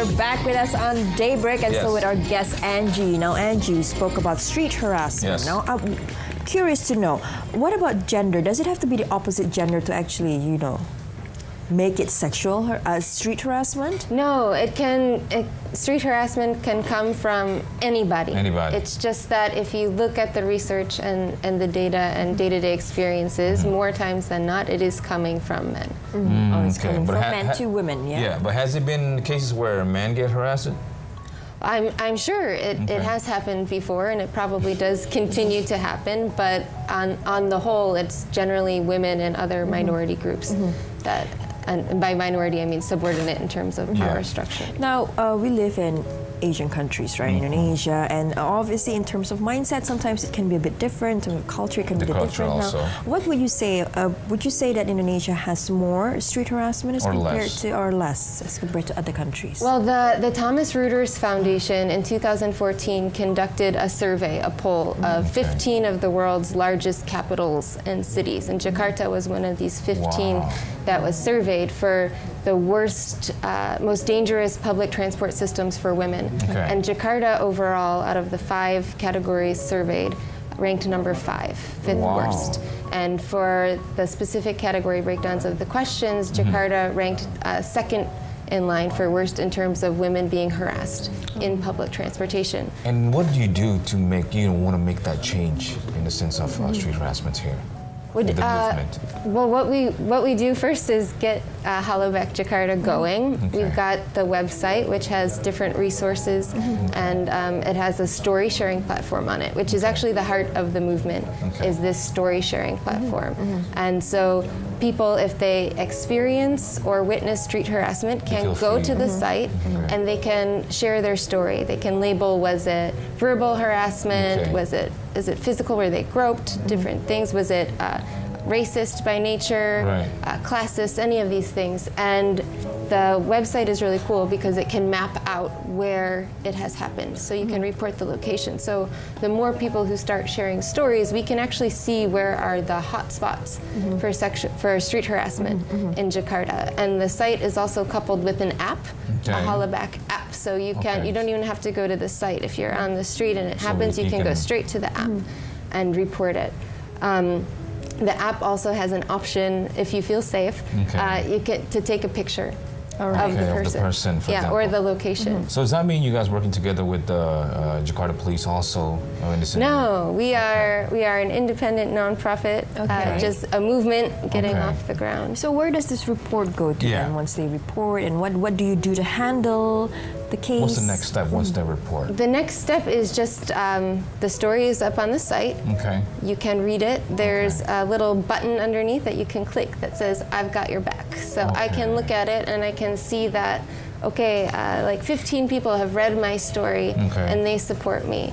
you're back with us on DayBreak, and so with our guest Angie. Now, Angie spoke about street harassment. Yes. Now, I'm curious to know, what about gender? Does it have to be the opposite gender to actually, you know, make it sexual street harassment? No, street harassment can come from anybody. Anybody. It's just that if you look at the research and the data and day-to-day experiences, more times than not, it is coming from men. Oh, it's coming from men to women, yeah. Yeah, but has it been cases where men get harassed? I'm sure it has happened before, and it probably does continue to happen, but on the whole, it's generally women and other minority groups that, and by minority I mean subordinate in terms of power structure. Now, we live in Asian countries, right? Indonesia, and obviously in terms of mindset, sometimes it can be a bit different, and culture can be a bit different. Also. Now, what would you say? Would you say that Indonesia has more street harassment as compared to, or less as compared to other countries? Well, the Thomas Reuters Foundation in 2014 conducted a survey, a poll of 15 of the world's largest capitals and cities, and Jakarta was one of these 15 that was surveyed for the worst, most dangerous public transport systems for women. And Jakarta overall, out of the 5 categories surveyed, ranked number 5, fifth worst. And for the specific category breakdowns of the questions, Jakarta ranked second in line for worst in terms of women being harassed in public transportation. And what do you do to make, want to make that change in the sense of street harassment here? Well, what we do first is get iHollaback Jakarta going. We've got the website, which has different resources, and it has a story sharing platform on it, which is actually the heart of the movement, is this story sharing platform. And so people, if they experience or witness street harassment, can go to the site and they can share their story. They can label, was it verbal harassment, is it physical, where they groped, different things, was it racist by nature, classist, any of these things. And the website is really cool because it can map out where it has happened. So you can report the location. So the more people who start sharing stories, we can actually see where are the hot spots for street harassment in Jakarta. And the site is also coupled with an app, a iHollaback app. So you don't even have to go to the site. If you're on the street and it happens, you can go straight to the app and report it. The app also has an option, if you feel safe, you get to take a picture of the person, for example. Or the location. So does that mean you guys working together with the Jakarta police also in this area? No, we are an independent nonprofit, just a movement getting off the ground. So where does this report go to then once they report, and what do you do to handle the case? What's the next step once they report? The next step is just the story is up on the site. You can read it. There's a little button underneath that you can click that says, I've got your back. So I can look at it and I can see that, like 15 people have read my story and they support me.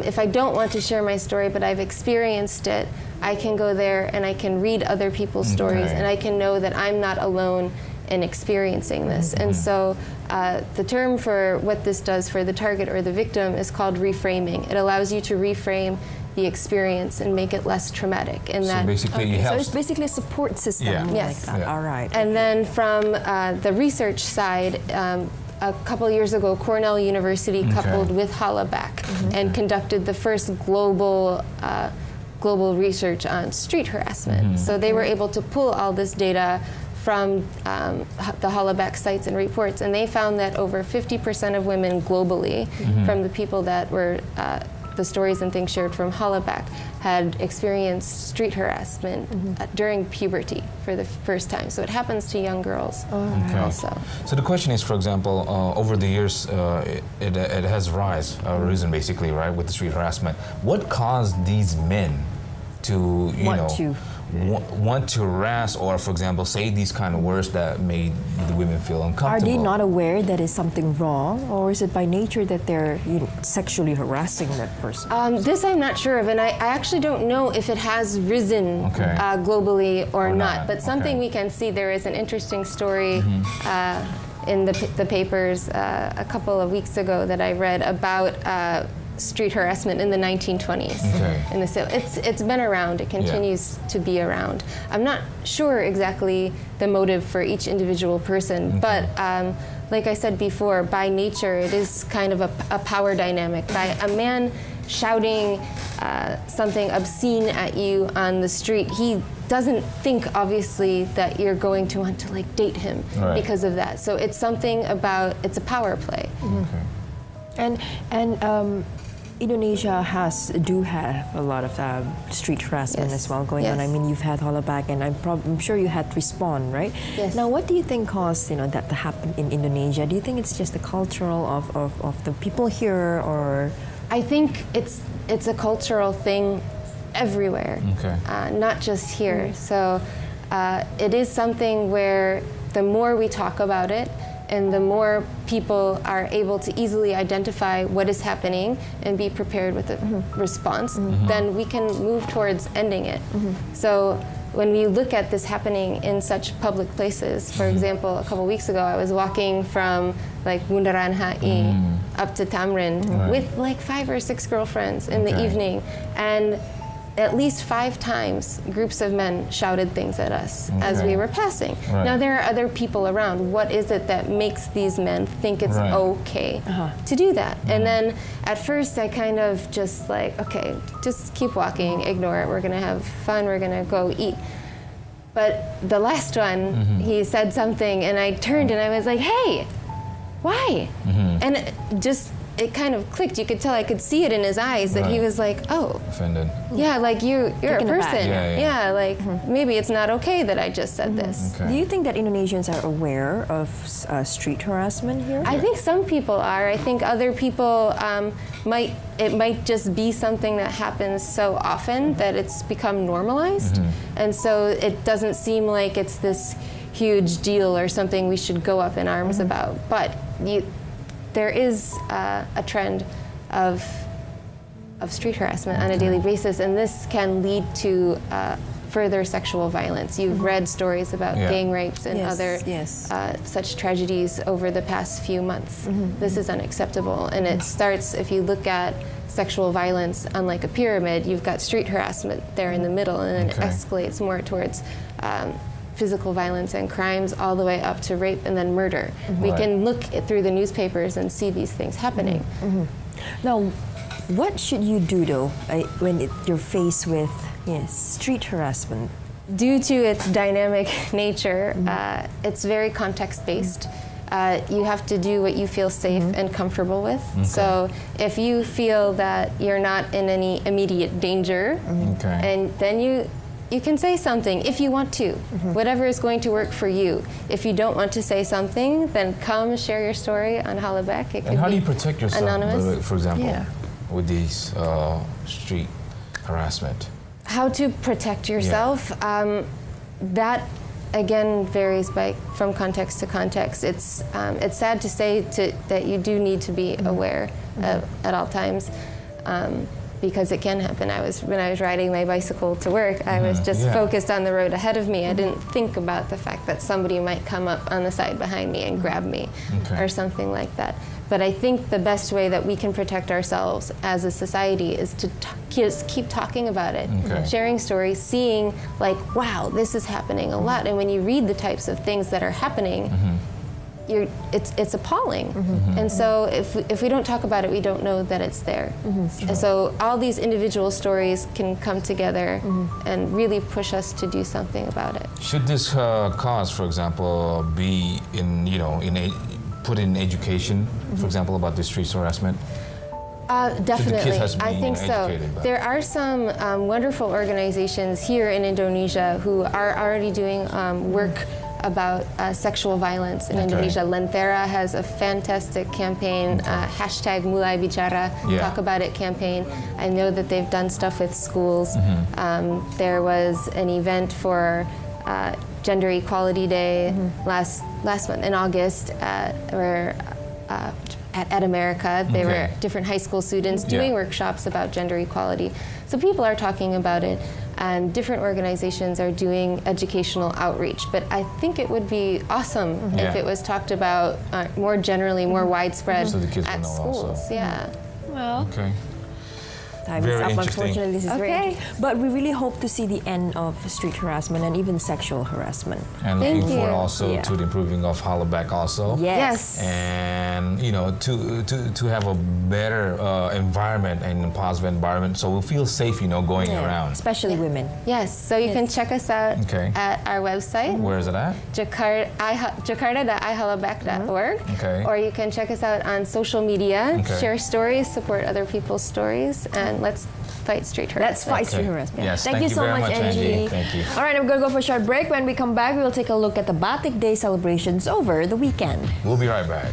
If I don't want to share my story but I've experienced it, I can go there and I can read other people's stories and I can know that I'm not alone in experiencing this. And so the term for what this does for the target or the victim is called reframing. It allows you to reframe the experience and make it less traumatic. And so basically so it's basically a support system like that. All right. And then from the research side, a couple years ago, Cornell University coupled with iHollaback and conducted the first global research on street harassment. So they were able to pull all this data from the iHollaback sites and reports, and they found that over 50% of women globally, from the people that were the stories and things shared from iHollaback, had experienced street harassment during puberty for the first time. So it happens to young girls also. So the question is, for example, over the years, it has risen basically, right, with the street harassment. What caused these men to, want to harass or, for example, say these kind of words that made the women feel uncomfortable? Are they not aware that is something wrong, or is it by nature that they're sexually harassing that person? This I'm not sure of, and I actually don't know if it has risen globally or not. But something we can see, there is an interesting story in the papers a couple of weeks ago that I read about street harassment in the 1920s. Okay. It's been around. It continues to be around. I'm not sure exactly the motive for each individual person, but like I said before, by nature, it is kind of a power dynamic. By a man shouting something obscene at you on the street, he doesn't think, obviously, that you're going to want to like date him because of that. So it's something about, it's a power play. And Indonesia do have a lot of street harassment as well going on. I mean, you've had Hollaback, and I'm sure you had Respond, right? Yes. Now, what do you think caused that to happen in Indonesia? Do you think it's just the cultural of the people here, or? I think it's a cultural thing everywhere, not just here. So it is something where the more we talk about it, and the more people are able to easily identify what is happening and be prepared with a response, then we can move towards ending it. So when we look at this happening in such public places, for example, a couple weeks ago, I was walking from like Bundaran HI up to Tamrin with like 5 or 6 girlfriends in the evening, and at least 5 times groups of men shouted things at us as we were passing. Now there are other people around. What is it that makes these men think it's okay to do that? And then at first I kind of just like, okay, just keep walking, ignore it, we're gonna have fun, we're gonna go eat. But the last one, he said something and I turned and I was like, hey, why? And it kind of clicked. You could tell, I could see it in his eyes that he was like, oh. Offended. Yeah, like you're a person. Yeah, like maybe it's not okay that I just said this. Do you think that Indonesians are aware of street harassment here? I think some people are. I think other people it might just be something that happens so often that it's become normalized. And so it doesn't seem like it's this huge deal or something we should go up in arms about. But there is a trend of street harassment on a daily basis, and this can lead to further sexual violence. You've read stories about gang rapes and other such tragedies over the past few months. This is unacceptable, and it starts, if you look at sexual violence on like a pyramid, you've got street harassment there in the middle, and then it escalates more towards physical violence and crimes all the way up to rape and then murder. We can look through the newspapers and see these things happening. Now, what should you do though when you're faced with street harassment? Due to its dynamic nature, it's very context-based. You have to do what you feel safe and comfortable with. So if you feel that you're not in any immediate danger, and then you can say something if you want to, whatever is going to work for you. If you don't want to say something, then come share your story on Hollaback. And how do you protect yourself, for example, with these street harassment? How to protect yourself? That again varies from context to context. It's sad to say that you do need to be aware at all times. Because it can happen. When I was riding my bicycle to work, I was just focused on the road ahead of me. I didn't think about the fact that somebody might come up on the side behind me and grab me or something like that. But I think the best way that we can protect ourselves as a society is to just keep talking about it, sharing stories, seeing like, wow, this is happening a lot. And when you read the types of things that are happening, it's appalling. And so if we don't talk about it, we don't know that it's there. And so all these individual stories can come together and really push us to do something about it. Should this cause, for example, be put in education, for example, about the street harassment? Definitely, I think so. There it? are some wonderful organizations here in Indonesia who are already doing work about sexual violence in Indonesia. Lentera has a fantastic campaign, hashtag Mulai Bicara, Talk About It campaign. I know that they've done stuff with schools. There was an event for Gender Equality Day last month in August where at America, there were different high school students doing workshops about gender equality. So people are talking about it, and different organizations are doing educational outreach. But I think it would be awesome if it was talked about more generally, more widespread so the kids at will know schools. Also. Well, Time Very is up. interesting. Unfortunately, this is very Okay. interesting. But we really hope to see the end of street harassment and even sexual harassment. And Thank looking forward you. also Yeah. to the improving of Hollaback also. Yes. And to have a better environment and positive environment, so we'll feel safe, going around. Especially women. Yes, so you can check us out Okay. at our website, Where is it at? Jakarta.iHollaback.org. Okay. Or you can check us out on social media, Okay. share stories, support other people's stories, and let's fight street harassment. Let's fight street Okay. harassment. Yes, Thank you so very much, Angie. Thank you. All right, I'm going to go for a short break. When we come back, we will take a look at the Batik Day celebrations over the weekend. We'll be right back.